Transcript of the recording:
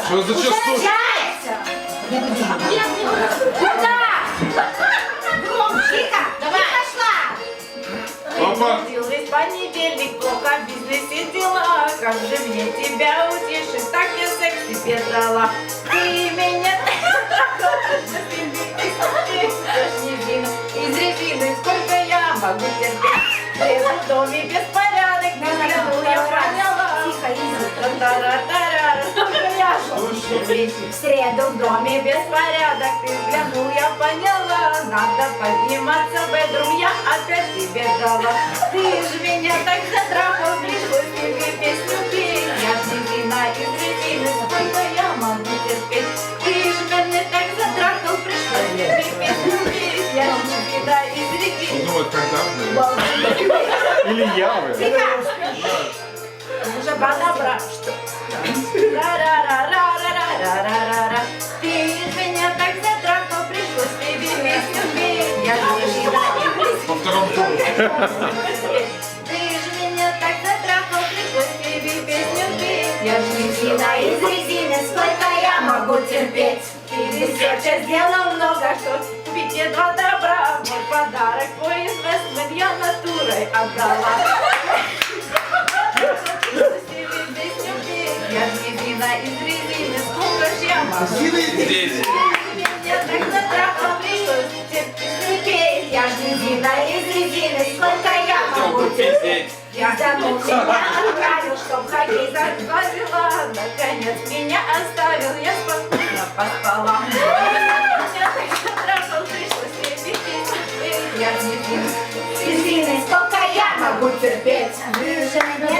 Что за частоту? Куда? Тихо, давай. Пошла. Папа. Весь понедельник, плохо в бизнесе дела. Как же мне тебя утешить? Так я секси педала. Ты меня из резины. Сколько я могу терпеть? Ты в доме беспорядок. Ну, я поняла. Тихо, иди. Тара-тара. Сколько я могу терпеть? В среду в доме беспорядок. Ты взглянул, я поняла. Надо подниматься в бедрум. Я опять тебе дала. Ты ж меня так затрахал, пришлось тебе песню петь. Я ж резина из резины, сколько я могу терпеть. Ты ж меня так затрахал, пришлось тебе песню петь. Я ж резина из резины. Ну вот когда Или явы. Тихо! Уже подобрал, что? Ра-ра-ра-ра-ра-ра-ра-ра-ра. Ты ж меня так затрахал, пришлось тебе песню петь. Я ж резина из резины. по второму кругу. Ты ж меня так затрахал, пришлось тебе песню петь. Я ж резина из резины, сколько я могу терпеть. Ты все сделал много, что купить мне два добра. Мой подарок, твой инвестмент я натурой отдала. Я ж резина из резины, сколько ж я могу Здесь. меня так затрахал, пришлось тебе петь. Я ж резина из резины, сколько я могу терпеть. Я тянул меня отправил, чтоб хоккей загвоздила. Наконец меня оставил, я спокойно поспала. Меня так затрахал, пришлось тебе петь. Я ж резина из резины, сколько я могу терпеть. Вы же мне